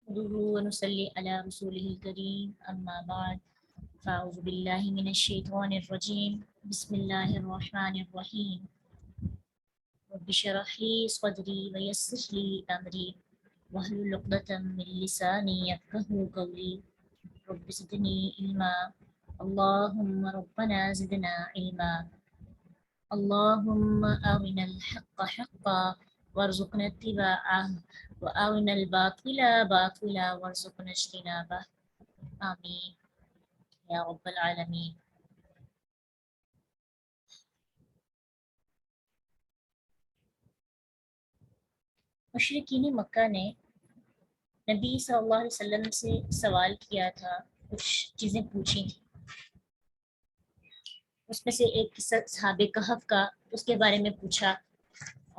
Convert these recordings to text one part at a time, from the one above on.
نحمده ونصلي على رسوله الكريم أما بعد فأعوذ بالله من الشيطان الرجيم بسم الله الرحمن الرحيم رب اشرح لي صدري ويسر لي أمري واحلل عقدة من لساني يفقهوا قولي رب زدني علما اللهم ربنا زدنا علما اللهم أرنا الحق حقا وارزقنا اتباعه وأرنا الباطل باطلا وارزقنا اجتنابه آمین یا رب العالمین۔ مشرکین مکہ نے نبی صلی اللہ علیہ وسلم سے سوال کیا تھا، کچھ چیزیں پوچھی تھیں۔ اس میں سے ایک قصہ صحابہ کہف کا، اس کے بارے میں پوچھا،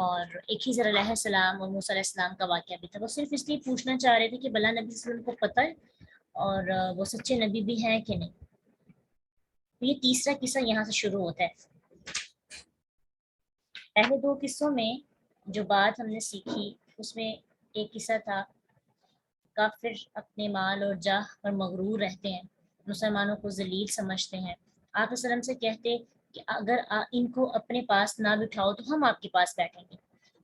اور ایک ہی علیہ السلام اور موسیٰ علیہ السلام کا واقعہ بھی تھا۔ وہ صرف اس لیے پوچھنا چاہ رہے تھے کہ بلا نبی صلی اللہ علیہ وسلم کو پتہ ہے اور وہ سچے نبی بھی ہیں کہ نہیں۔ تو یہ تیسرا قصہ یہاں سے شروع ہوتا ہے۔ پہلے دو قصوں میں جو بات ہم نے سیکھی اس میں ایک قصہ تھا، کافر اپنے مال اور جاہ پر مغرور رہتے ہیں، مسلمانوں کو ذلیل سمجھتے ہیں۔ آپ وسلم سے کہتے کہ اگر ان کو اپنے پاس نہ بٹھاؤ تو ہم آپ کے پاس بیٹھیں گے۔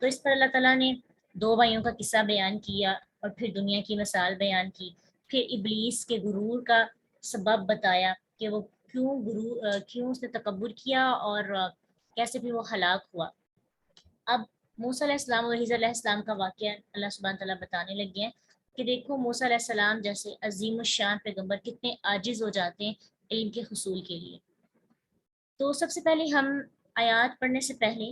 تو اس پر اللہ تعالیٰ نے دو بھائیوں کا قصہ بیان کیا اور پھر دنیا کی مثال بیان کی، پھر ابلیس کے غرور کا سبب بتایا کہ وہ کیوں اس نے تکبر کیا اور کیسے پھر وہ ہلاک ہوا۔ اب موسیٰ علیہ السلام اور علیہ السلام کا واقعہ اللہ سبحانہ تعالیٰ بتانے لگے ہیں کہ دیکھو موسیٰ علیہ السلام جیسے عظیم الشان پیغمبر کتنے عاجز ہو جاتے ہیں علم کے حصول کے لیے۔ تو سب سے پہلے ہم آیات پڑھنے سے پہلے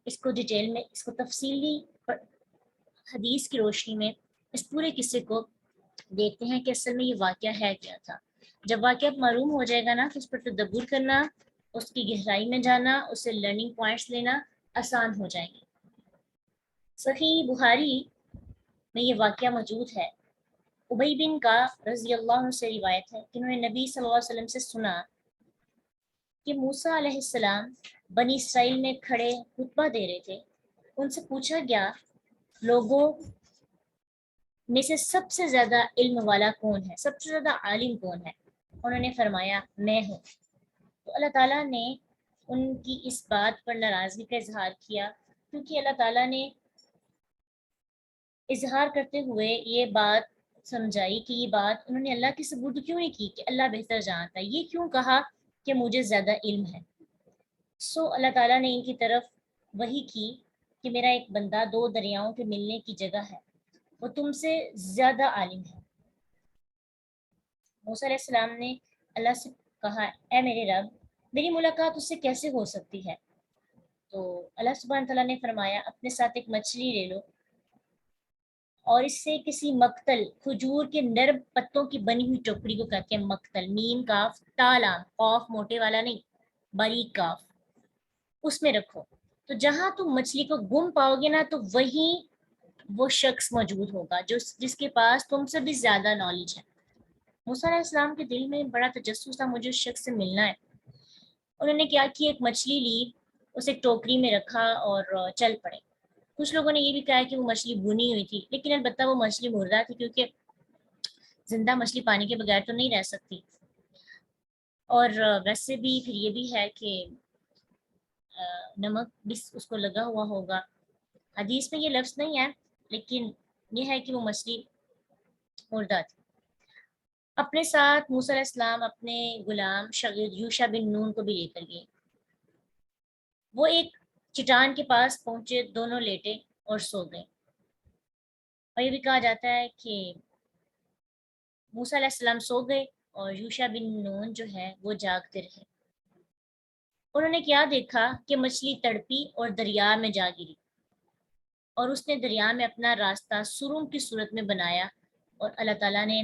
اس کو ڈیٹیل میں، اس کو تفصیلی حدیث کی روشنی میں اس پورے قصے کو دیکھتے ہیں کہ اصل میں یہ واقعہ ہے کیا تھا۔ جب واقعہ معلوم ہو جائے گا نا تو اس پر تدبر کرنا، اس کی گہرائی میں جانا، اس سے لرننگ پوائنٹس لینا آسان ہو جائیں گے۔ صحیح بخاری میں یہ واقعہ موجود ہے۔ ابی بن کا رضی اللہ عنہ سے روایت ہے کہ انہوں نے نبی صلی اللہ علیہ وسلم سے سنا کہ موسیٰ علیہ السلام بنی اسرائیل میں کھڑے خطبہ دے رہے تھے۔ ان سے پوچھا گیا لوگوں میں سے سب سے زیادہ علم والا کون ہے، سب سے زیادہ عالم کون ہے؟ انہوں نے فرمایا میں ہوں۔ تو اللہ تعالیٰ نے ان کی اس بات پر ناراضگی کا اظہار کیا، کیونکہ اللہ تعالیٰ نے اظہار کرتے ہوئے یہ بات سمجھائی کہ یہ بات انہوں نے اللہ کے ثبوت کیوں نہیں کی کہ اللہ بہتر جانتا ہے، یہ کیوں کہا کہ مجھے زیادہ علم ہے۔ سو اللہ تعالیٰ نے ان کی طرف وحی کی کہ میرا ایک بندہ دو دریاؤں کے ملنے کی جگہ ہے، وہ تم سے زیادہ عالم ہے۔ موسیٰ علیہ السلام نے اللہ سے کہا اے میرے رب، میری ملاقات اس سے کیسے ہو سکتی ہے؟ تو اللہ سبحانہ تعالیٰ نے فرمایا اپنے ساتھ ایک مچھلی لے لو اور اس سے کسی مقتل، کھجور کے نرم پتوں کی بنی ہوئی ٹوکری کو کہتے ہیں مقتل، میم کاف تالا، قاف موٹے والا نہیں، باریک کاف، اس میں رکھو۔ تو جہاں تم مچھلی کو گم پاؤ گے نا تو وہیں وہ شخص موجود ہوگا جس کے پاس تم سے بھی زیادہ نالج ہے۔ موسیٰ علیہ السلام کے دل میں بڑا تجسس تھا مجھے اس شخص سے ملنا ہے۔ انہوں نے کیا کی، ایک مچھلی لی، اسے ایک ٹوکری میں رکھا اور چل پڑے۔ کچھ لوگوں نے یہ بھی کہا کہ وہ مچھلی بھونی ہوئی تھی، لیکن البتہ وہ مچھلی مردہ تھی، کیونکہ زندہ مچھلی پانی کے بغیر تو نہیں رہ سکتی۔ اور ویسے بھی پھر یہ بھی ہے کہ نمک بھی اس کو لگا ہوا ہوگا۔ حدیث میں یہ لفظ نہیں ہے، لیکن یہ ہے کہ وہ مچھلی مردہ تھی۔ اپنے ساتھ موسیٰ علیہ السلام اپنے غلام شاگرد یوشع بن نون کو بھی لے کر گئے۔ وہ ایک چٹان کے پاس پہنچے، دونوں لیٹے اور سو گئے۔ اور یہ بھی کہا جاتا ہے کہ موسیٰ علیہ السلام سو گئے اور یوشع بن نون جو ہے وہ جاگتے رہے۔ انہوں نے کیا دیکھا کہ مچھلی تڑپی اور دریا میں جا گری، اور اس نے دریا میں اپنا راستہ سرنگ کی صورت میں بنایا، اور اللہ تعالیٰ نے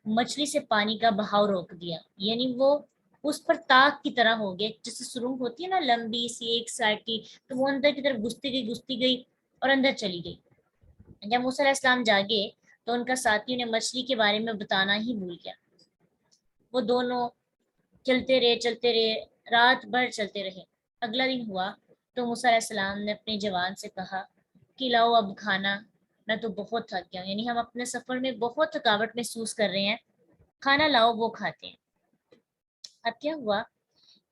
مچھلی سے پانی کا بہاؤ روک دیا، یعنی وہ اس پر تاک کی طرح ہو گئے، جیسے سرنگ ہوتی ہے نا لمبی سی ایک سائڈ کی، تو وہ اندر کی طرف گھستی گئی اور اندر چلی گئی۔ جب موسیٰ علیہ السلام جاگے تو ان کا ساتھی نے مچھلی کے بارے میں بتانا ہی بھول گیا۔ وہ دونوں چلتے رہے، رات بھر چلتے رہے۔ اگلا دن ہوا تو موسیٰ علیہ السلام نے اپنے جوان سے کہا کہ لاؤ اب کھانا میں تو بہت تھک گیا ہوں. یعنی ہم اپنے سفر میں بہت تھکاوٹ محسوس کر رہے ہیں, کھانا لاؤ وہ کھاتے ہیں. اب کیا ہوا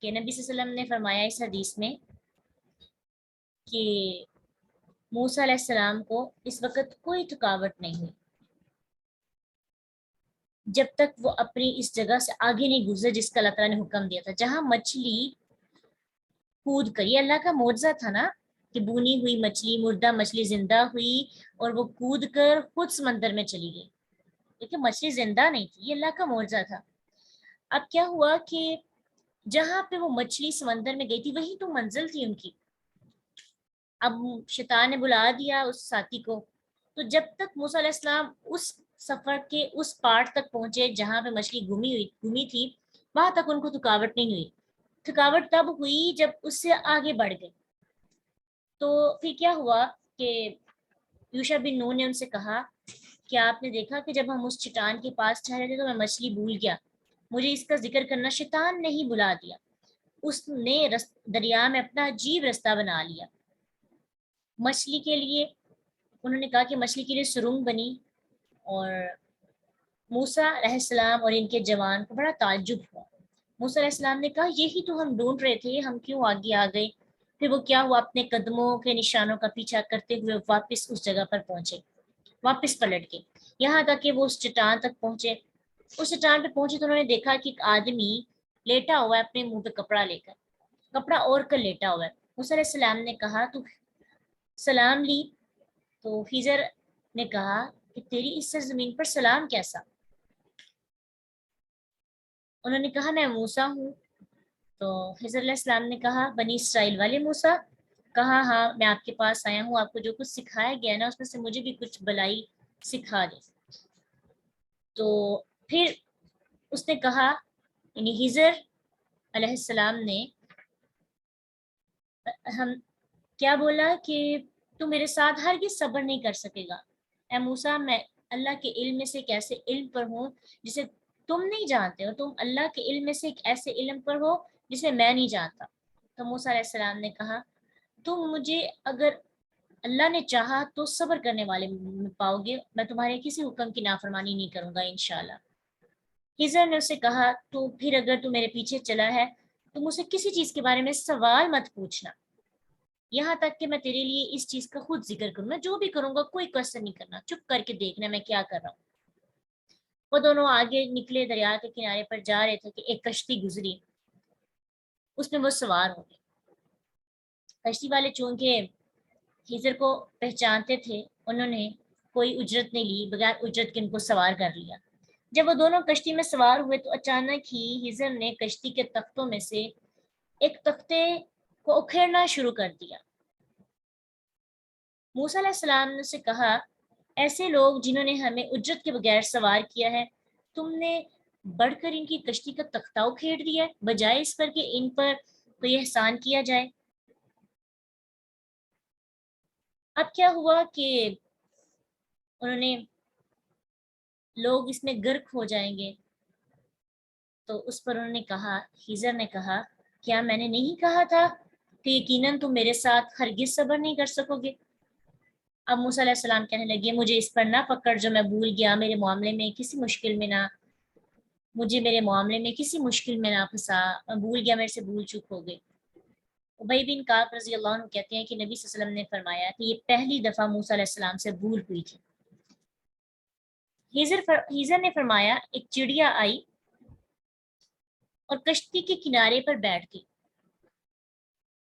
کہ نبی صلی اللہ علیہ وسلم نے فرمایا اس حدیث میں کہ موسیٰ علیہ السلام کو اس وقت کوئی تھکاوٹ نہیں ہوئی جب تک وہ اپنی اس جگہ سے آگے نہیں گزرے جس کا اللہ تعالیٰ نے حکم دیا تھا, جہاں مچھلی کود کر, یہ اللہ کا معجزہ تھا نا کہ بونی ہوئی مچھلی, مردہ مچھلی زندہ ہوئی اور وہ کود کر خود سمندر میں چلی گئی, لیکن مچھلی زندہ نہیں تھی, یہ اللہ کا معجزہ تھا. اب کیا ہوا کہ جہاں پہ وہ مچھلی سمندر میں گئی تھی وہی تو منزل تھی ان کی. اب شیطان نے بلا دیا اس ساتھی کو, تو جب تک موسیٰ علیہ السلام اس سفر کے اس پارٹ تک پہنچے جہاں پہ مچھلی گمی تھی, وہاں تک ان کو تھکاوٹ نہیں ہوئی. تھکاوٹ تب ہوئی جب اس سے آگے بڑھ گئے. تو پھر کیا ہوا کہ یوشع بن نون نے ان سے کہا کہ آپ نے دیکھا کہ جب ہم اس چٹان کے پاس ٹھہرے تھے تو میں مچھلی بھول گیا, مجھے اس کا ذکر کرنا شیطان نے ہی بلا دیا. اس نے دریا میں اپنا عجیب رستہ بنا لیا مچھلی کے لیے. انہوں نے کہا کہ مچھلی کے لیے سرنگ بنی, اور موسیٰ علیہ السلام اور ان کے جوان کو بڑا تعجب ہوا. موسیٰ علیہ السلام نے کہا یہی تو ہم ڈھونڈ رہے تھے, ہم کیوں آگے آ گئے. پھر وہ کیا ہوا, اپنے قدموں کے نشانوں کا پیچھا کرتے ہوئے واپس اس جگہ پر پہنچے, واپس پلٹ کے یہاں تک کہ وہ اس چٹان تک پہنچے. اس چٹان پہ پہنچے تو انہوں نے دیکھا کہ ایک آدمی لیٹا ہوا ہے اپنے منہ پہ کپڑا لے کر, کپڑا اوڑھ کر لیٹا ہوا ہے. موسیٰ علیہ السلام نے کہا تو سلام لی, تو خضر نے کہا کہ تیری اس زمین پر سلام کیسا. انہوں نے کہا میں موسیٰ ہوں. تو خضر علیہ السلام نے کہا بنی اسرائیل والے موسیٰ. کہا ہاں میں آپ کے پاس آیا ہوں, آپ کو جو کچھ سکھایا گیا نا اس میں سے مجھے بھی کچھ بلائی سکھا دے. تو پھر اس نے کہا, یعنی خضر علیہ السلام نے ہم کیا بولا کہ تو میرے ساتھ ہرگز صبر نہیں کر سکے گا. اے موسیٰ میں اللہ کے علم میں سے ایک ایسے علم پر ہوں جسے تم نہیں جانتے, اور تم اللہ کے علم میں سے ایک ایسے علم پر ہو جسے میں نہیں جانتا. تو موسیٰ علیہ السلام نے کہا تم مجھے اگر اللہ نے چاہا تو صبر کرنے والے پاؤ گے, میں تمہارے کسی حکم کی نافرمانی نہیں کروں گا انشاءاللہ. خضر نے اسے کہا تو پھر اگر تو میرے پیچھے چلا ہے تو مجھ سے کسی چیز کے بارے میں سوال مت پوچھنا, یہاں تک کہ میں تیرے لیے اس چیز کا خود ذکر کروں. میں جو بھی کروں گا کوئی کوشچن نہیں کرنا, چپ کر کے دیکھنا میں کیا کر رہا ہوں. وہ دونوں آگے نکلے, دریا کے کنارے پر جا رہے تھے کہ ایک کشتی گزری, اس میں وہ سوار ہو گئے. کشتی والے چونکہ خضر کو پہچانتے تھے, انہوں نے کوئی اجرت نہیں لی, بغیر اجرت کے ان کو سوار کر لیا. جب وہ دونوں کشتی میں سوار ہوئے تو اچانک ہی خضر نے کشتی کے تختوں میں سے ایک تختے کو اکھیڑنا شروع کر دیا. موسیٰ علیہ السلام نے اسے کہا ایسے لوگ جنہوں نے ہمیں اجرت کے بغیر سوار کیا ہے, تم نے بڑھ کر ان کی کشتی کا تختہ اکھیڑ دیا ہے بجائے اس پر کہ ان پر کوئی احسان کیا جائے. اب کیا ہوا کہ انہوں نے لوگ اس میں غرق ہو جائیں گے, تو اس پر انہوں نے کہا, خضر نے کہا کیا میں نے نہیں کہا تھا کہ یقیناً تم میرے ساتھ ہرگز صبر نہیں کر سکو گے. اب موسیٰ علیہ السلام کہنے لگے مجھے اس پر نہ پکڑ جو میں بھول گیا, میرے معاملے میں کسی مشکل میں نہ پھنسا, میں بھول گیا, میرے سے بھول چوک ہو گئی. ابی بن کعب رضی اللہ عنہ کہتے ہیں کہ نبی صلی اللہ علیہ وسلم نے فرمایا کہ یہ پہلی دفعہ موسیٰ علیہ السلام سے بھول ہوئی تھی. خضر نے فرمایا ایک چڑیا آئی اور کشتی کے کنارے پر بیٹھ گئی.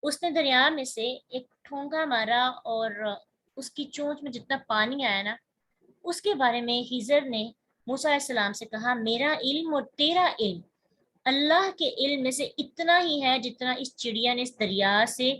اس نے دریا میں سے ایک ٹھونگا مارا اور اس کی چونچ میں جتنا پانی آیا نا, اس کے بارے میں خضر نے موسیٰ علیہ السلام سے کہا میرا علم اور تیرا علم اللہ کے علم میں سے اتنا ہی ہے جتنا اس چڑیا نے اس دریا سے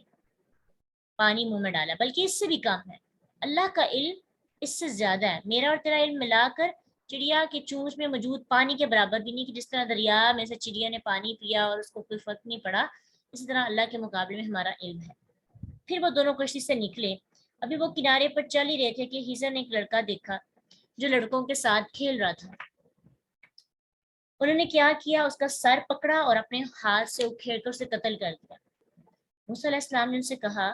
پانی منہ میں ڈالا, بلکہ اس سے بھی کم ہے. اللہ کا علم اس سے زیادہ ہے, میرا اور تیرا علم ملا کر چڑیا کے چونچ میں موجود پانی کے برابر بھی نہیں, کہ جس طرح دریا میں سے چڑیا نے پانی پیا اور اس کو کوئی فرق نہیں پڑا, اسی طرح اللہ کے مقابلے میں ہمارا علم ہے. پھر وہ دونوں کشتی سے نکلے. ابھی وہ کنارے پر چل ہی رہے تھے کہ خضر نے ایک لڑکا دیکھا جو لڑکوں کے ساتھ کھیل رہا تھا. انہوں نے کیا کیا, اس کا سر پکڑا اور اپنے ہاتھ سے اکھیڑ کر اسے قتل کر دیا. موسیٰ علیہ السلام نے ان سے کہا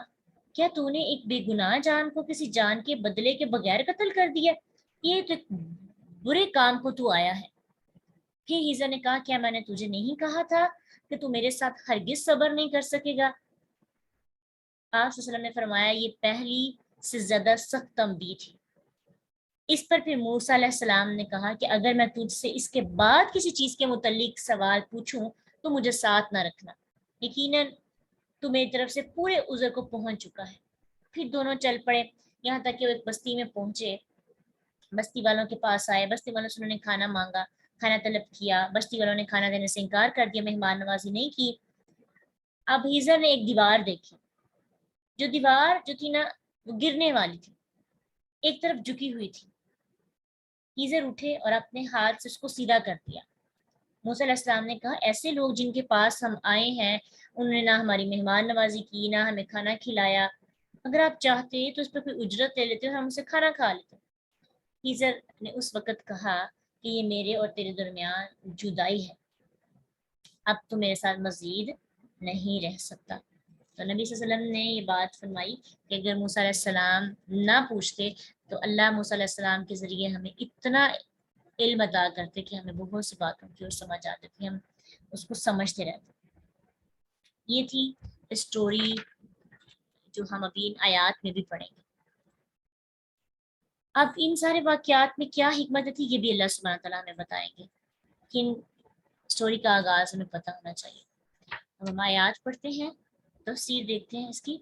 کیا تو نے ایک بے گناہ جان کو کسی جان کے بدلے کے بغیر قتل کر دیا؟ یہ تو ایک برے کام کو تو آیا ہے۔ پھر ہیزر نے کہا کیا میں نے تجھے نہیں کہا تھا کہ تو میرے ساتھ ہرگز صبر نہیں کر سکے گا؟ آپ صلی اللہ علیہ وسلم نے فرمایا یہ پہلی سے زیادہ سخت تنبیہ تھی۔ اس پر پھر موسیٰ علیہ السلام نے کہا کہ اگر میں تجھ سے اس کے بعد کسی چیز کے متعلق سوال پوچھوں تو مجھے ساتھ نہ رکھنا، یقیناً تو میری طرف سے پورے عذر کو پہنچ چکا ہے۔ پھر دونوں چل پڑے، یہاں تک کہ وہ ایک بستی میں پہنچے۔ بستی والوں کے پاس آئے، بستی والوں سے انہوں نے کھانا مانگا، کھانا طلب کیا، بستی والوں نے کھانا دینے سے انکار کر دیا، مہمان نوازی نہیں کی۔ اب ہیزر نے ایک دیوار دیکھی، جو دیوار جو تھی نا وہ گرنے والی تھی، ایک طرف جھکی ہوئی تھی۔ ہیزر اٹھے اور اپنے ہاتھ سے اس کو سیدھا کر دیا۔ موسیٰ علیہ السلام نے کہا ایسے لوگ جن کے پاس ہم آئے ہیں انہوں نے نہ ہماری مہمان نوازی کی، نہ ہمیں کھانا کھلایا، اگر آپ چاہتے تو اس پر کوئی اجرت لے لیتے اور ہم اسے کھانا کھا لیتے۔ ہیزر نے اس وقت کہا کہ یہ میرے اور تیرے درمیان جدائی ہے، اب تو میرے ساتھ مزید نہیں رہ سکتا۔ تو نبی صلی اللہ علیہ وسلم نے یہ بات فرمائی کہ اگر موسیٰ علیہ السلام نہ پوچھتے تو اللہ موسیٰ علیہ السلام کے ذریعے ہمیں اتنا علم عطا کرتے کہ ہمیں بہت سی باتوں کی اور سمجھ آتی تھی، ہم اس کو سمجھتے رہتے۔ یہ تھی اسٹوری جو ہم ابھی ان آیات میں بھی پڑھیں گے۔ اب ان سارے واقعات میں کیا حکمت تھی یہ بھی اللہ سبحانہ تعالیٰ ہمیں بتائیں گے، لیکن اسٹوری کا آغاز ہمیں پتہ ہونا چاہیے۔ اب ہم آیات پڑھتے ہیں، تفسیر دیکھتے ہیں اس کی۔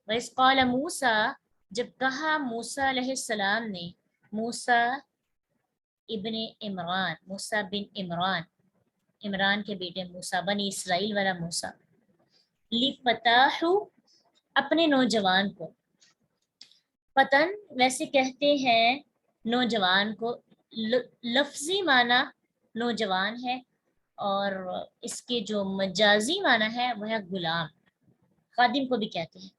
وَإِذْ قَالَ مُوسَىٰ، جب کہا موسیٰ علیہ السلام نے، موسیٰ ابن عمران، موسیٰ بن عمران، عمران کے بیٹے موسیٰ، بنی اسرائیل والا موسیٰ، لِفَتَاحُ اپنے نوجوان کو، فتن ویسے کہتے ہیں نوجوان کو، لفظی معنی نوجوان ہے اور اس کے جو مجازی معنی ہے وہ ہے غلام، خادم کو بھی کہتے ہیں۔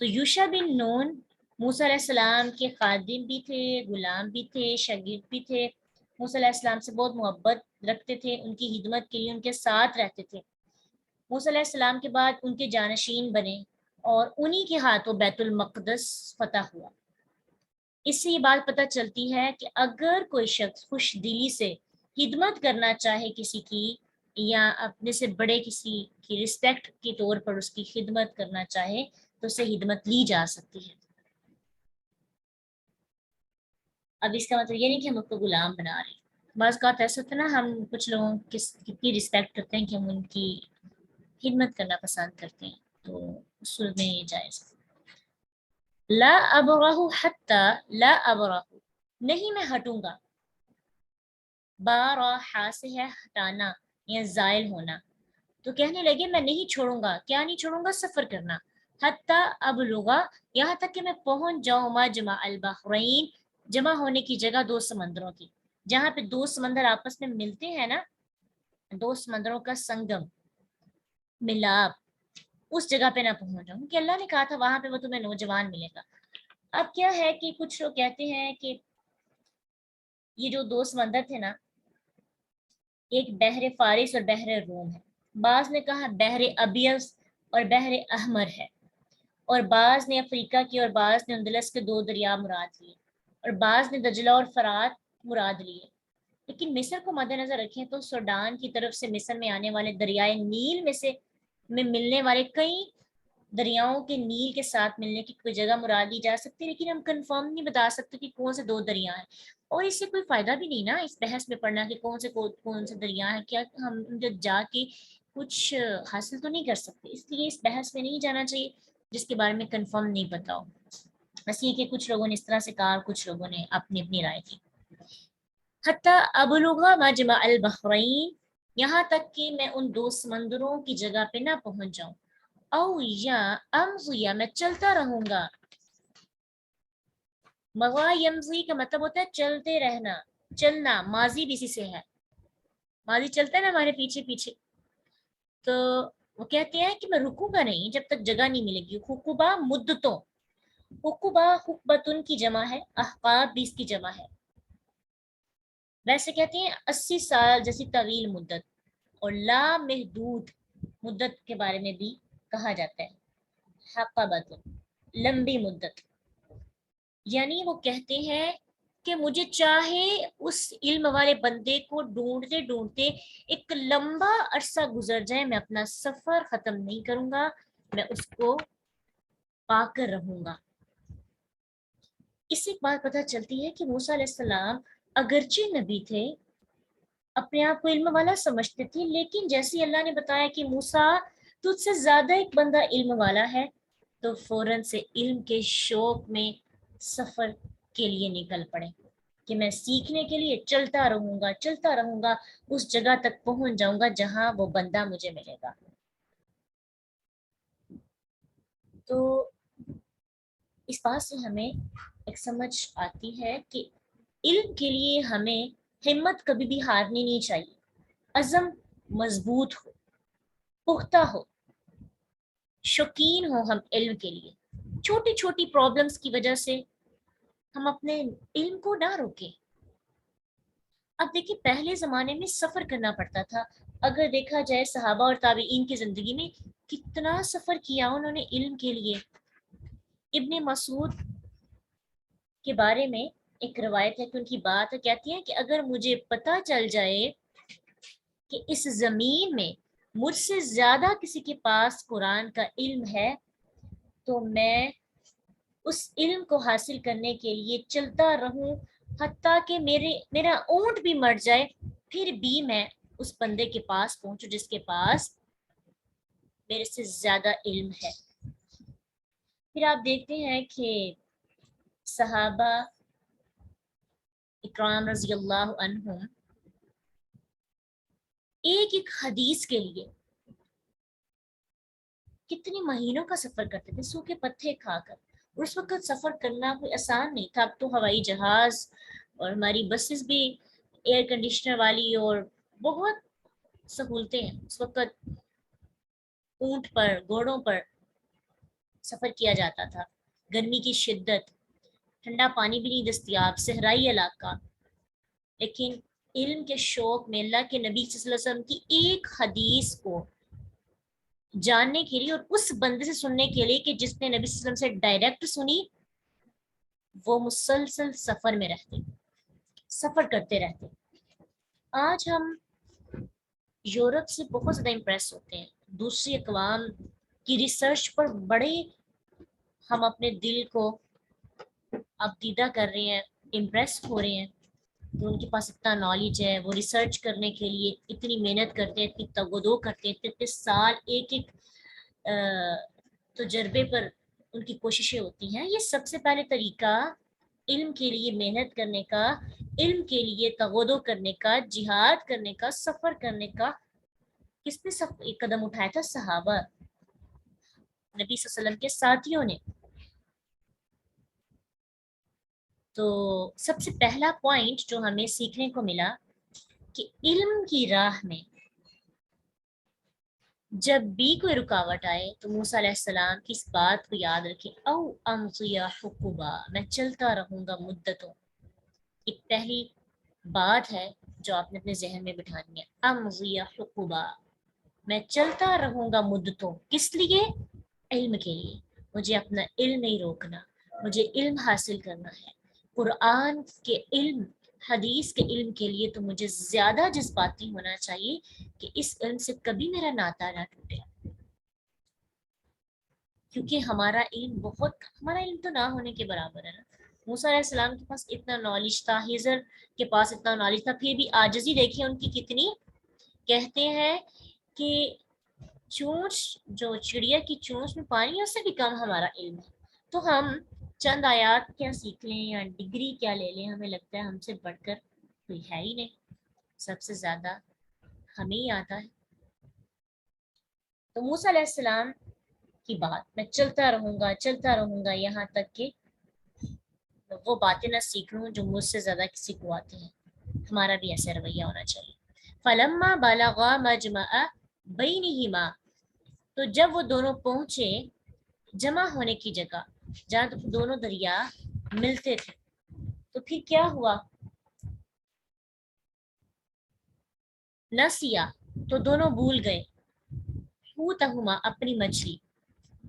تو یوشع بن نون موسیٰ علیہ السلام کے خادم بھی تھے، غلام بھی تھے، شاگرد بھی تھے، موسیٰ علیہ السلام سے بہت محبت رکھتے تھے، ان کی خدمت کے لیے ان کے ساتھ رہتے تھے۔ موسیٰ علیہ السلام کے بعد ان کے جانشین بنے اور انہی کے ہاتھوں بیت المقدس فتح ہوا۔ اس سے یہ بات پتہ چلتی ہے کہ اگر کوئی شخص خوش دلی سے خدمت کرنا چاہے کسی کی، یا اپنے سے بڑے کسی کی رسپیکٹ کے طور پر اس کی خدمت کرنا چاہے تو اسے خدمت لی جا سکتی ہے۔ اب اس کا مطلب یہ نہیں کہ ہم اس کو غلام بنا رہے ہیں۔ بعض اوقات ایسا ہوتا ہے نا، ہم کچھ لوگوں کتنی رسپیکٹ کرتے ہیں کہ ہم ان کی خدمت کرنا پسند کرتے ہیں، تو اس صورت میں یہ جائز ہے۔ لا ابرح حتی، لا ابرح نہیں میں ہٹوں گا، باراحا سے ہے ہٹانا یا زائل ہونا، تو کہنے لگے میں نہیں چھوڑوں گا، کیا نہیں چھوڑوں گا؟ سفر کرنا، حتی ابلغا یہاں تک کہ میں پہنچ جاؤں مجمع البحرین، جمع ہونے کی جگہ دو سمندروں کی، جہاں پہ دو سمندر آپس میں ملتے ہیں نا، دو سمندروں کا سنگم، ملاپ، اس جگہ پہ نہ پہنچ جاؤں، کہ اللہ نے کہا تھا وہاں پہ وہ تمہیں نوجوان ملے گا۔ اب کیا ہے کہ کچھ لوگ کہتے ہیں کہ یہ جو دو سمندر تھے نا، ایک بحر فارس اور بحر روم ہے، بعض نے کہا بحر ابیض اور بحر احمر ہے، اور بعض نے افریقہ کی اور بعض نے اندلس کے دو دریا مراد لیے، اور بعض نے دجلہ اور فرات مراد لیے۔ لیکن مصر کو مد نظر رکھیں تو سوڈان کی طرف سے مصر میں آنے والے دریائے نیل میں ملنے والے کئی دریاؤں کے نیل کے ساتھ ملنے کی کوئی جگہ مراد لی جا سکتی ہے، لیکن ہم کنفرم نہیں بتا سکتے کہ کون سے دو دریا ہیں، اور اس سے کوئی فائدہ بھی نہیں نا اس بحث میں پڑھنا کہ کون سے دریا ہیں، کیا ہم جا کے کچھ حاصل تو نہیں کر سکتے، اس لیے اس بحث میں نہیں جانا چاہیے جس کے بارے میں کنفرم نہیں پتا ہو۔ بس یہ کہ کچھ لوگوں نے اس طرح سے کہا، کچھ لوگوں نے اپنی اپنی رائے کی۔ حتی ابلغ مجمع البحرین، یہاں تک کہ میں ان دو سمندروں کی جگہ پہ نہ پہنچ جاؤں، او یا امضی میں چلتا رہوں گا۔ مغا یمضی کا مطلب ہوتا ہے چلتے رہنا، چلنا، ماضی بھی اسی سے ہے، ماضی چلتا ہے نا ہمارے پیچھے پیچھے، تو وہ کہتے ہیں کہ میں رکوں گا نہیں جب تک جگہ نہیں ملے گی۔ حقبہ مدتوں، حقبہ حقبتن کی جمع ہے، احقاب بھی اس کی جمع ہے، ویسے کہتے ہیں 80 سال جیسی طویل مدت، اور لا محدود مدت کے بارے میں بھی کہا جاتا ہے۔ حقبۃ، لمبی مدت، یعنی وہ کہتے ہیں کہ مجھے چاہے اس علم والے بندے کو ڈھونڈتے ڈھونڈتے ایک لمبا عرصہ گزر جائے، میں اپنا سفر ختم نہیں کروں گا، میں اس کو پا کر رہوں گا۔ اس سے ایک بات پتہ چلتی ہے کہ موسیٰ علیہ السلام اگرچہ نبی تھے، اپنے آپ کو علم والا سمجھتے تھے، لیکن جیسے اللہ نے بتایا کہ موسیٰ تجھ سے زیادہ ایک بندہ علم والا ہے، تو فوراً سے علم کے شوق میں سفر کے لیے نکل پڑے کہ میں سیکھنے کے لیے چلتا رہوں گا، اس جگہ تک پہنچ جاؤں گا جہاں وہ بندہ مجھے ملے گا۔ تو اس بات سے ہمیں ایک سمجھ آتی ہے کہ علم کے لیے ہمیں ہمت کبھی بھی ہارنی نہیں چاہیے، عزم مضبوط ہو، پختہ ہو، شوقین ہو ہم علم کے لیے۔ چھوٹی چھوٹی پرابلمس کی وجہ سے ہم اپنے علم کو نہ روکیں۔ اب دیکھیں پہلے زمانے میں سفر کرنا پڑتا تھا، اگر دیکھا جائے صحابہ اور تابعین کی زندگی میں کتنا سفر کیا انہوں نے علم کے لیے۔ ابن مسعود کے بارے میں ایک روایت ہے کہ ان کی بات کہتی ہے کہ اگر مجھے پتہ چل جائے کہ اس زمین میں مجھ سے زیادہ کسی کے پاس قرآن کا علم ہے، تو میں اس علم کو حاصل کرنے کے لیے چلتا رہوں، حتیٰ کہ میرا اونٹ بھی مر جائے، پھر بھی میں اس بندے کے پاس پہنچوں جس کے پاس میرے سے زیادہ علم ہے۔ پھر آپ دیکھتے ہیں کہ صحابہ اکرام رضی اللہ عنہم ایک ایک حدیث کے لیے کتنے مہینوں کا سفر کرتے تھے، سوکھے پتھر کھا کر۔ اور اس وقت سفر کرنا کوئی آسان نہیں تھا، اب تو ہوائی جہاز اور ہماری بسز بھی ایئر کنڈیشنر والی اور بہت سہولتیں ہیں۔ اس وقت اونٹ پر، گھوڑوں پر سفر کیا جاتا تھا، گرمی کی شدت، ٹھنڈا پانی بھی نہیں دستیاب، صحرائی علاقہ، لیکن علم کے شوق میں اللہ کے نبی صلی اللہ علیہ وسلم کی ایک حدیث کو جاننے کے لیے اور اس بندے سے سننے کے لیے کہ جس نے نبی صلی اللہ علیہ وسلم سے ڈائریکٹ سنی، وہ مسلسل سفر میں رہتے، سفر کرتے رہتے۔ آج ہم یورپ سے بہت زیادہ امپریس ہوتے ہیں، دوسری اقوام کی ریسرچ پر بڑے ہم اپنے دل کو ابدیدہ کر رہے ہیں، امپریس ہو رہے ہیں کہ ان کے پاس اتنا نالج ہے، وہ ریسرچ کرنے کے لیے اتنی محنت کرتے ہیں، اتنی تگودو کرتے ہیں، اتنے سال ایک ایک تجربے پر ان کی کوششیں ہوتی ہیں۔ یہ سب سے پہلے طریقہ علم کے لیے محنت کرنے کا، علم کے لیے تغودو کرنے کا، جہاد کرنے کا، سفر کرنے کا کس نے ایک قدم اٹھایا تھا؟ صحابہ، نبی صلی اللہ علیہ وسلم کے ساتھیوں نے۔ تو سب سے پہلا پوائنٹ جو ہمیں سیکھنے کو ملا کہ علم کی راہ میں جب بھی کوئی رکاوٹ آئے تو موسیٰ علیہ السلام کی اس بات کو یاد رکھیں، او امضی حقبا، میں چلتا رہوں گا مدتوں۔ ایک پہلی بات ہے جو آپ نے اپنے ذہن میں بٹھانی ہے، امضی حقبا، میں چلتا رہوں گا مدتوں۔ کس لیے؟ علم کے لیے۔ مجھے اپنا علم نہیں روکنا، مجھے علم حاصل کرنا ہے۔ قرآن کے علم، حدیث کے علم کے لیے تو مجھے زیادہ جذباتی ہونا چاہیے کہ اس علم سے کبھی میرا ناتا نہ ٹوٹے، کیونکہ ہمارا علم تو نہ ہونے کے برابر ہے نا۔ موسیٰ علیہ السلام کے پاس اتنا نالج تھا، ہجر کے پاس اتنا نالج تھا، پھر بھی عاجزی دیکھیں ان کی کتنی۔ کہتے ہیں کہ چونچ، جو چڑیا کی چونچ میں پانی ہے، اس سے بھی کم ہمارا علم ہے۔ تو ہم چند آیات کیا سیکھ لیں یا ڈگری کیا لے لیں، ہمیں لگتا ہے ہم سے بڑھ کر کوئی ہے ہی نہیں، سب سے زیادہ ہمیں ہی آتا ہے۔ تو موسیٰ علیہ السلام کی بات، میں چلتا رہوں گا یہاں تک کہ وہ باتیں نہ سیکھ لوں جو مجھ سے زیادہ کسی کو آتی ہیں۔ ہمارا بھی ایسا رویہ ہونا چاہیے۔ فلما بلغا مجمع بینہما، تو جب وہ دونوں پہنچے جمع ہونے کی جگہ جہاں دونوں دریا ملتے تھے، تو پھر کیا ہوا؟ نسیا، تو دونوں بھول گئے، حوتہما، اپنی مچھلی،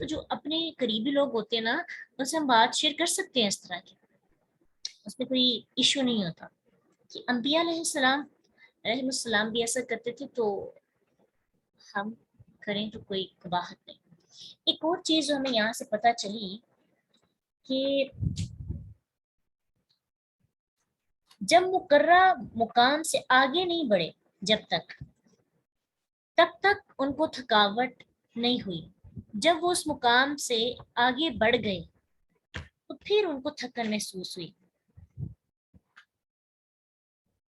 تو جو اپنے قریبی لوگ ہوتے ہیں نا، ان سے ہم بات شیئر کر سکتے ہیں اس طرح کی، اس میں کوئی ایشو نہیں ہوتا. کہ انبیاء علیہ السلام بھی ایسا کرتے تھے، تو ہم کریں تو کوئی قباحت نہیں. ایک اور چیز جو ہمیں یہاں سے پتہ چلی کہ جب مقررہ مقام سے آگے نہیں بڑھے تب تک ان کو تھکاوٹ نہیں ہوئی. جب وہ اس مقام سے آگے بڑھ گئے تو پھر ان کو تھکن محسوس ہوئی.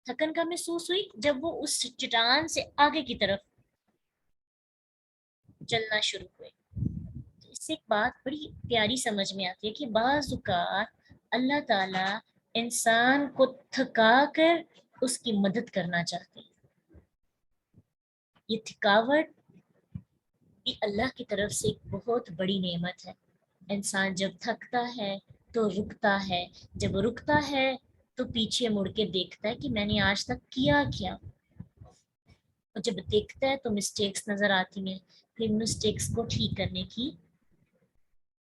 تھکن کا محسوس ہوئی جب وہ اس چٹان سے آگے کی طرف چلنا شروع ہوئے. اس سے ایک بات بڑی پیاری سمجھ میں آتی ہے کہ بعض اوقات اللہ تعالیٰ انسان کو تھکا کر اس کی مدد کرنا چاہتے ہیں. یہ تھکاوٹ بھی اللہ کی طرف سے ایک بہت بڑی نعمت ہے. انسان جب تھکتا ہے تو رکتا ہے، جب رکتا ہے تو پیچھے مڑ کے دیکھتا ہے کہ میں نے آج تک کیا کیا، اور جب دیکھتا ہے تو مسٹیکس نظر آتی ہیں، پھر مسٹیکس کو ٹھیک کرنے کی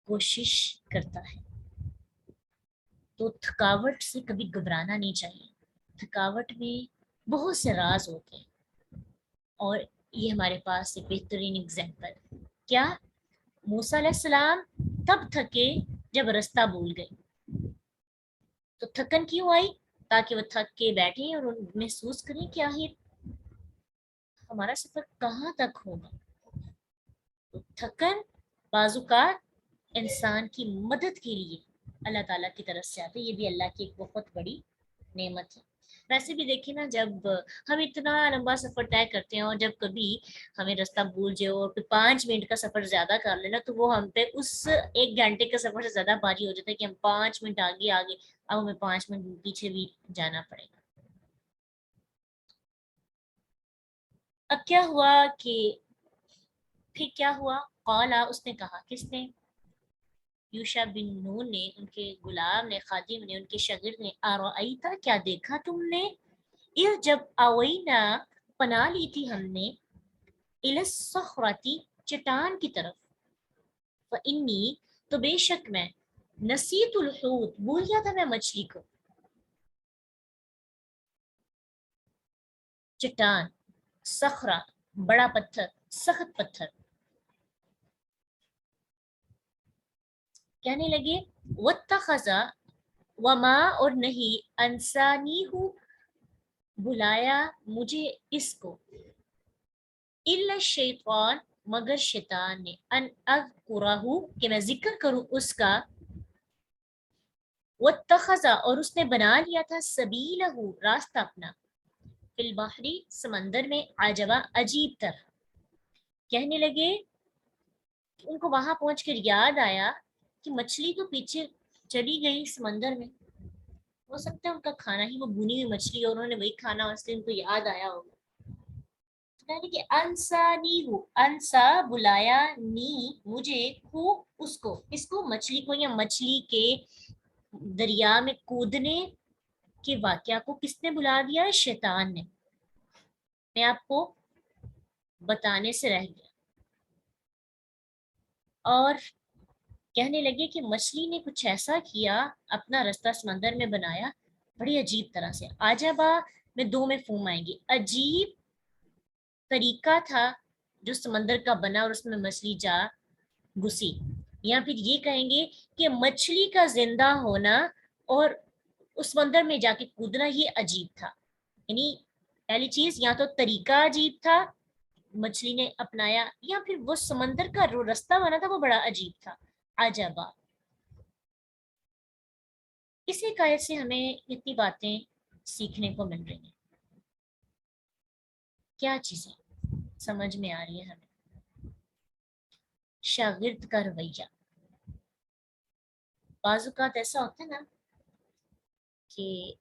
کوشش کرتا ہے. تو تھکاوٹ سے کبھی گھبرانا نہیں چاہیے. تھکاوٹ میں بہت سے راز ہوتے ہیں، اور یہ ہمارے پاس ایک بہترین اگزامپل. کیا؟ موسیٰ علیہ السلام تب تھکے جب رستہ بھول گئے. تو تھکن کیوں آئی؟ تاکہ وہ تھک کے بیٹھیں اور محسوس کریں کہ آخر ہمارا سفر کہاں تک ہوگا. تو تھکن بعض اوقات انسان کی مدد کے لیے اللہ تعالیٰ کی طرف سے آتے. یہ بھی اللہ کی ایک بہت بڑی نعمت ہے. ویسے بھی دیکھیں نا، جب ہم اتنا لمبا سفر طے کرتے ہیں اور جب کبھی ہمیں رستہ بھول جائے اور پھر 5 منٹ کا سفر زیادہ کر لینا، تو وہ ہم پہ اس 1 گھنٹے کا سفر سے زیادہ بھاری ہو جاتا ہے کہ ہم 5 منٹ آگے اب ہمیں 5 منٹ پیچھے بھی جانا پڑے گا. اب کیا ہوا کہ پھر کیا ہوا؟ قالا، اس نے کہا. کس نے؟ یوشع بن نون نے، ان کے غلام نے، خادم نے، ان کے شاگرد نے. آرائیتا، کیا دیکھا تم نے؟ جب آوینا، پناہ لی تھی ہم نے، الصخرتی، چٹان کی طرف. فانی، تو بے شک میں، نسیت الحوت، بھول گیا تھا میں مچھلی کو. چٹان، صخرہ، بڑا پتھر، سخت پتھر. کہنے لگے واتخذ، وما، اور نہیں، انسانی ہوں، بلایا مجھے اس کو، الا الشیطان، مگر شیطان نے، ان اذکرہ، کہ میں ذکر کروں اس کا، واتخذ، اور اس نے بنا لیا تھا، سبیلہ، راستہ اپنا، فی البحر، سمندر میں، عجبا، عجیب تر. کہنے لگے، ان کو وہاں پہنچ کر یاد آیا کہ مچھلی تو پیچھے چلی گئی سمندر میں. ہو سکتا ہے ان کا کھانا ہی وہ بھونی ہوئی مچھلی اور انہوں نے وہی کھانا، اس لیے ان کو یاد آیا ہوگا. یعنی کہ انسانی ہو، انسا، بلایا، نی، مجھے، ہو، اس کو، اس کو، مچھلی کو، یا مچھلی کے دریا میں کودنے کے واقعہ کو کس نے بلا دیا؟ شیطان نے. میں آپ کو بتانے سے رہ گیا. اور کہنے لگے کہ مچھلی نے کچھ ایسا کیا، اپنا رستہ سمندر میں بنایا بڑی عجیب طرح سے. عجبا میں 2 مفہوم آئیں گے. عجیب طریقہ تھا جو سمندر کا بنا اور اس میں مچھلی جا گھسی، یا پھر یہ کہیں گے کہ مچھلی کا زندہ ہونا اور اس سمندر میں جا کے کودنا یہ عجیب تھا. یعنی پہلی چیز، یا تو طریقہ عجیب تھا مچھلی نے اپنایا، یا پھر وہ سمندر کا جو رستہ بنا تھا وہ بڑا عجیب تھا. عجبا. اسی حکایت سے ہمیں اتنی باتیں سیکھنے کو مل رہی ہیں. کیا چیزیں سمجھ میں آ رہی ہے ہمیں؟ شاگرد کا رویہ. بعض اوقات ایسا ہوتا ہے نا کہ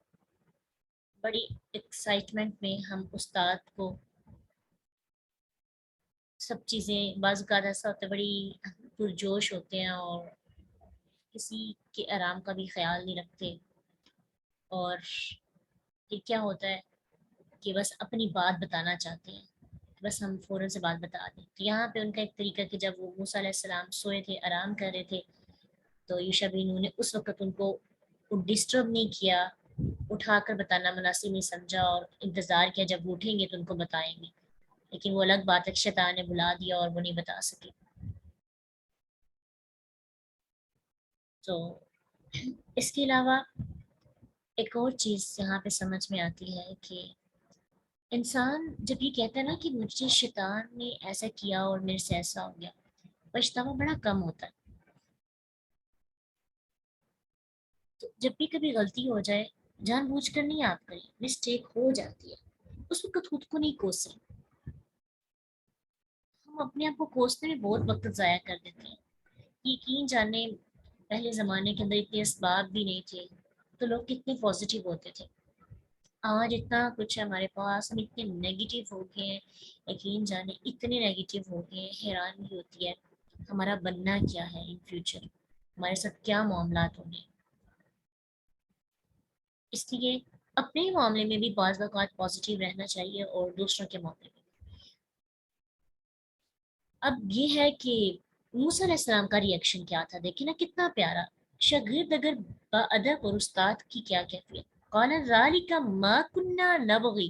بڑی ایکسائٹمنٹ میں ہم استاد کو سب چیزیں، بعض اوقات ایسا ہوتا ہے بڑی پرجوش ہوتے ہیں اور کسی کے آرام کا بھی خیال نہیں رکھتے، اور یہ کیا ہوتا ہے کہ بس اپنی بات بتانا چاہتے ہیں. بس ہم فوراً سے بات بتا دیں. تو یہاں پہ ان کا ایک طریقہ کہ جب وہ موسیٰ علیہ السلام سوئے تھے، آرام کر رہے تھے، تو یوشع بن نون نے اس وقت ان کو ڈسٹرب نہیں کیا، اٹھا کر بتانا مناسب نہیں سمجھا اور انتظار کیا جب وہ اٹھیں گے تو ان کو بتائیں گے. لیکن وہ الگ بات ہے کہ شیطان نے بلا دیا اور وہ نہیں بتا سکے. تو اس کے علاوہ ایک اور چیز یہاں پہ سمجھ میں آتی ہے کہ انسان جب یہ کہتا ہے نا کہ مجھے شیطان نے ایسا کیا اور میرے سے ایسا ہو گیا، پچھتاوا بڑا کم ہوتا ہے. تو جب بھی کبھی غلطی ہو جائے، جان بوجھ کر نہیں آپ کریں، مسٹیک ہو جاتی ہے، اس وقت خود کو نہیں کوسیں. ہم اپنے آپ کو کوسنے میں بہت وقت ضائع کر دیتے ہیں. یقین جانے پہلے زمانے کے اندر اتنے اسباب بھی نہیں تھے تو لوگ کتنے پازیٹیو ہوتے تھے. آج اتنا کچھ ہے ہمارے پاس، ہم اتنے نیگیٹیو ہو گئے ہیں. یقین جانے اتنے نیگیٹیو ہو گئے ہیں، حیران بھی ہوتی ہے ہمارا بننا کیا ہے ان فیوچر، ہمارے ساتھ کیا معاملات ہوں گے. اس لیے اپنے ہی معاملے میں بھی بعض اوقات پازیٹیو رہنا چاہیے اور دوسروں کے معاملے میں. اب یہ ہے کہ موسیٰ علیہ السلام کا ریئیکشن کیا تھا، دیکھیں نا کتنا پیارا. شاگرد اگر ادب اور استاد کی کیا کیفیت. قال ذالک ما کننا نبغی،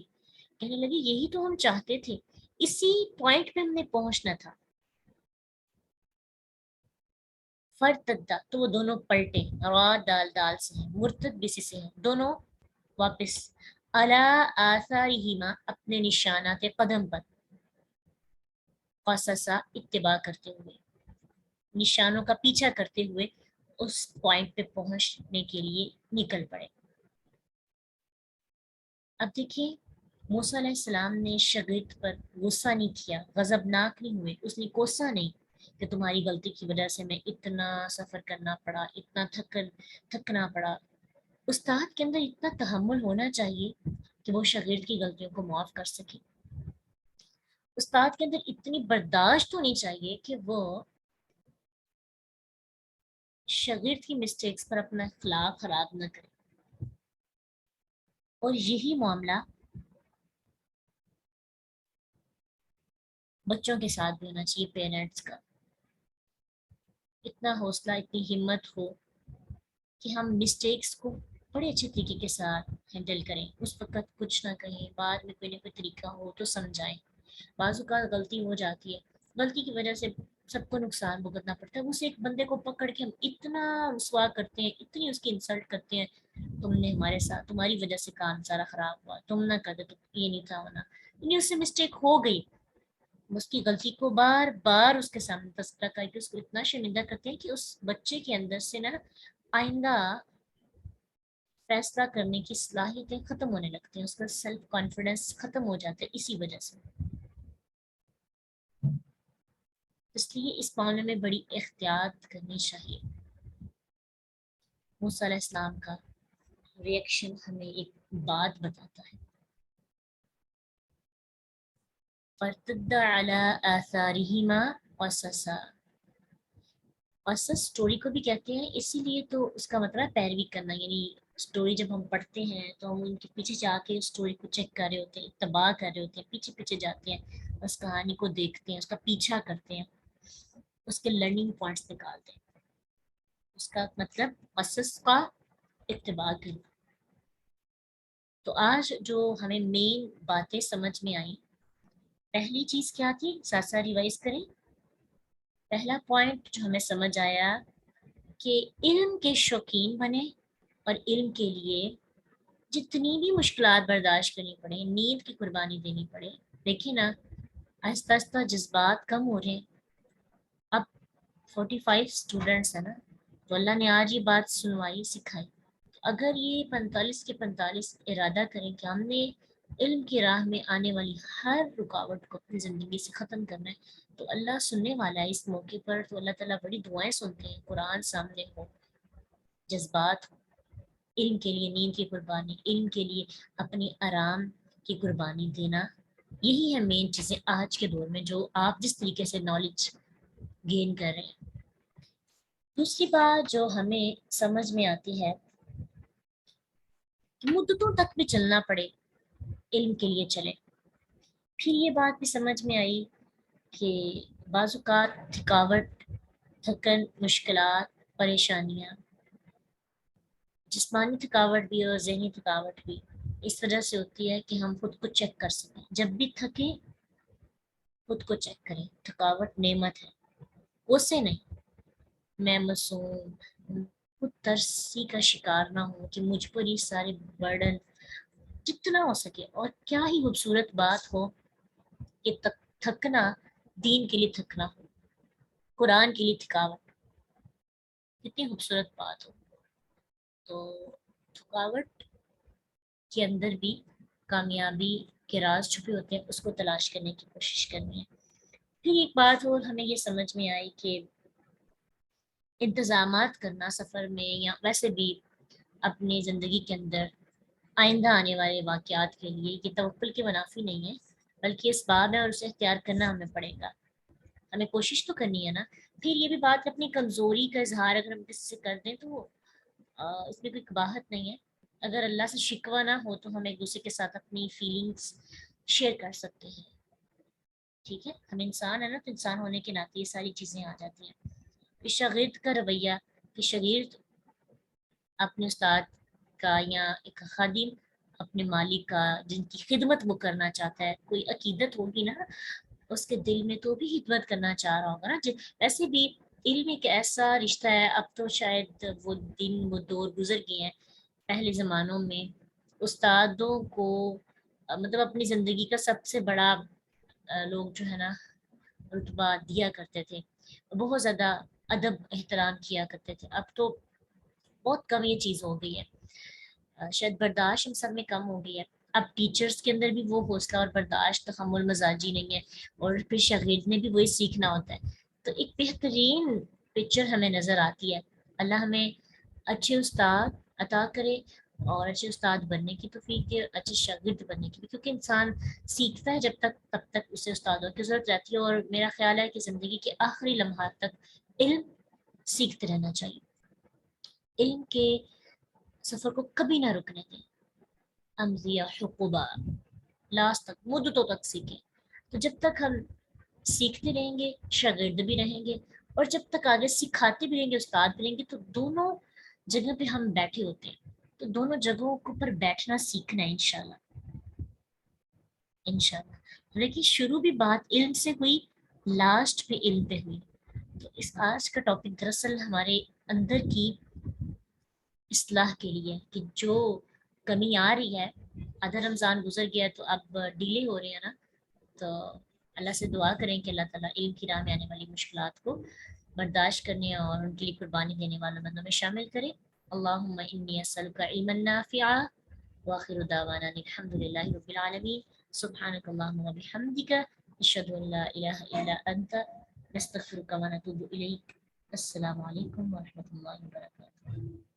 کہنے لگے یہی تو ہم چاہتے تھے، اسی پوائنٹ پہ ہم نے پہنچنا تھا. فرتدہ تو وہ دونوں پلٹے، را دال دال سے ہیں، مرتد بسی سے ہیں، دونوں واپس. الا آثارہما اپنے نشانات قدم پر، قصصا اتباع کرتے ہوئے، نشانوں کا پیچھا کرتے ہوئے اس پوائنٹ پہ پہنچنے کے لیے نکل پڑے. اب دیکھیے موسیٰ علیہ السلام نے شاگرد پر غصہ نہیں کیا، غضبناک نہیں ہوئے، اس نے کوسا نہیں کہ تمہاری غلطی کی وجہ سے میں اتنا سفر کرنا پڑا، اتنا تھکنا پڑا. استاد کے اندر اتنا تحمل ہونا چاہیے کہ وہ شاگرد کی غلطیوں کو معاف کر سکے. استاد کے اندر اتنی برداشت ہونی چاہیے کہ وہ شاگرد کی مسٹیکس پر اپنا اخلاق خراب نہ کرے. اور یہی معاملہ بچوں کے ساتھ بھی ہونا چاہیے. پیرنٹس کا اتنا حوصلہ، اتنی ہمت ہو کہ ہم مسٹیکس کو بڑے اچھے طریقے کے ساتھ ہینڈل کریں. اس وقت کچھ نہ کہیں، بعد میں کوئی نہ کوئی طریقہ ہو تو سمجھائیں. بعض اوقات غلطی ہو جاتی ہے، غلطی کی وجہ سے سب کو نقصان بھگتنا پڑتا ہے. اسے ایک بندے کو پکڑ کے ہم اتنا رسوا کرتے ہیں، اتنی اس کی انسلٹ کرتے ہیں، تم نے ہمارے ساتھ، تمہاری وجہ سے کام سارا خراب ہوا، تم نہ کرتے تو یہ نہیں تھا ہونا. یعنی اس سے مسٹیک ہو گئی، اس کی غلطی کو بار بار اس کے سامنے تذکرہ کر کے اس کو اتنا شرمندہ کرتے ہیں کہ اس بچے کے اندر سے نا آئندہ فیصلہ کرنے کی صلاحیتیں ختم ہونے لگتی ہیں، اس کا سیلف کانفیڈنس ختم ہو جاتا ہے اسی وجہ سے. اس لیے اس معاملے میں بڑی احتیاط کرنی چاہیے. موسیٰ علیہ السلام کا ریئیکشن ہمیں ایک بات بتاتا ہے. فارتد علی آثارہما قصصا، قصص اسٹوری کو بھی کہتے ہیں، اسی لیے تو اس کا مطلب پیروی کرنا. یعنی اسٹوری جب ہم پڑھتے ہیں تو ہم ان کے پیچھے جا کے اسٹوری کو چیک کر رہے ہوتے ہیں، اتباع کر رہے ہوتے ہیں، پیچھے پیچھے جاتے ہیں، اس کہانی کو دیکھتے ہیں، اس کا پیچھا کرتے ہیں، اس کے لرننگ پوائنٹس نکالتے ہیں. اس کا مطلب قصص کا اتباع کرنا. تو آج جو ہمیں مین باتیں سمجھ میں آئیں، پہلی چیز کیا تھی، ساتھ ساتھ ریوائز کریں. پہلا پوائنٹ جو ہمیں سمجھ آیا کہ علم کے شوقین بنے اور علم کے لیے جتنی بھی مشکلات برداشت کرنی پڑے، نیند کی قربانی دینی پڑے. دیکھیں نا آہستہ آہستہ جذبات کم ہو رہے ہیں. اب 45 اسٹوڈنٹس ہیں نا، تو اللہ نے آج یہ بات سنوائی، سکھائی. اگر یہ 45 کے 45 ارادہ کریں کہ ہم نے علم کی راہ میں آنے والی ہر رکاوٹ کو اپنی زندگی سے ختم کرنا ہے، تو اللہ سننے والا ہے. اس موقع پر تو اللہ تعالیٰ بڑی دعائیں سنتے ہیں. قرآن سامنے ہو، جذبات ہو، علم کے لیے نیند کی قربانی، علم کے لیے اپنی آرام کی قربانی دینا، یہی ہے مین چیزیں آج کے دور میں جو آپ جس طریقے سے نالج گین کر رہے ہیں. دوسری بات جو ہمیں سمجھ میں آتی ہے کہ مدتوں تک بھی چلنا پڑے، علم کے لیے چلیں. پھر یہ بات بھی سمجھ میں آئی کہ بعض اوقات تھکاوٹ، تھکن، مشکلات، پریشانیاں، جسمانی تھکاوٹ بھی اور ذہنی تھکاوٹ بھی اس وجہ سے ہوتی ہے کہ ہم خود کو چیک کر سکیں. جب بھی تھکیں خود کو چیک کریں. تھکاوٹ نعمت ہے، غصے نہیں. میں معصوم، خود ترسی کا شکار نہ ہوں کہ مجھ پر یہ سارے برڈن جتنا ہو سکے. اور کیا ہی خوبصورت بات ہو کہ تھکنا دین کے لیے تھکنا ہو، قرآن کے لیے تھکاوٹ، کتنی خوبصورت بات ہو. تو تھکاوٹ کے اندر بھی کامیابی کے راز چھپے ہوتے ہیں، اس کو تلاش کرنے کی کوشش کرنی ہے. پھر ایک بات اور ہمیں یہ سمجھ میں آئی کہ انتظامات کرنا سفر میں یا ویسے بھی اپنی زندگی کے اندر آئندہ آنے والے واقعات کے لیے یہ توکل کے منافی نہیں ہے، بلکہ اسباب ہے اور اسے اختیار کرنا ہمیں پڑے گا. ہمیں کوشش تو کرنی ہے نا. پھر یہ بھی بات اپنی کمزوری کا اظہار اگر ہم کسی سے کر دیں تو اس میں کوئی قباحت نہیں ہے. اگر اللہ سے شکوہ نہ ہو تو ہم ایک دوسرے کے ساتھ اپنی فیلنگس شیئر کر سکتے ہیں. ٹھیک ہے، ہم انسان ہیں نا، تو انسان ہونے کے ناطے یہ ساری چیزیں آ جاتی ہیں. کہ شاگرد کا رویہ، کہ شاگرد اپنے استاد کا یا ایک خادم اپنے مالک کا جن کی خدمت وہ کرنا چاہتا ہے، کوئی عقیدت ہوگی نا اس کے دل میں تو بھی خدمت کرنا چاہ رہا ہوگا نا. ویسے بھی علم ایک ایسا رشتہ ہے، اب تو شاید وہ دن وہ دور گزر گئے ہیں. پہلے زمانوں میں استادوں کو مطلب اپنی زندگی کا سب سے بڑا لوگ جو ہے نا رتبہ دیا کرتے تھے، بہت زیادہ ادب احترام کیا کرتے تھے. اب تو بہت کم یہ چیز ہو گئی ہے. شاید برداشت ہم سب میں کم ہو گئی ہے. اب ٹیچرز کے اندر بھی وہ حوصلہ اور برداشت تحمل مزاجی نہیں ہے، اور پھر شاگرد نے بھی وہی سیکھنا ہوتا ہے. تو ایک بہترین پکچر ہمیں نظر آتی ہے. اللہ ہمیں اچھے استاد عطا کرے اور اچھے استاد بننے کی توفیق دے، اچھے شاگرد بننے کی بھی، کیونکہ انسان سیکھتا ہے جب تک تب تک اسے استادوں کی ضرورت رہتی ہے. اور میرا خیال ہے کہ زندگی کے آخری لمحات تک علم سیکھتے رہنا چاہیے. علم کے سفر کو کبھی نہ رکنے دیں. امضیہ حقوبہ، لاسٹ تک، مدتوں تک سیکھیں. تو جب تک ہم سیکھتے رہیں گے شاگرد بھی رہیں گے، اور جب تک آگے سکھاتے بھی رہیں گے استاد بھی رہیں گے، تو دونوں جگہ پہ ہم بیٹھے ہوتے ہیں. تو دونوں جگہوں کے اوپر بیٹھنا سیکھنا ہے انشاءاللہ. انشاءاللہ لیکن شروع بھی بات علم سے ہوئی، لاسٹ پہ علم پہ ہوئی. تو اس آج کا ٹاپک دراصل ہمارے اندر کی اصلاح کے لیے، کہ جو کمی آ رہی ہے. آدھا رمضان گزر گیا تو اب ڈیلے ہو رہے ہیں نا. تو اللہ سے دعا کریں کہ اللہ تعالیٰ علم کی راہ میں آنے والی مشکلات کو برداشت کرنے اور ان کے لیے قربانی دینے والے بندوں میں شامل کرے. اللہم انی اسألک علما نافعا وآخر دعوانا الحمد للہ رب العالمین. سبحانک اللہم وبحمدک اشہد ان لا الہ الا انت نستغفرک ونتوب الیک. السلام علیکم ورحمۃ اللہ وبرکاتہ.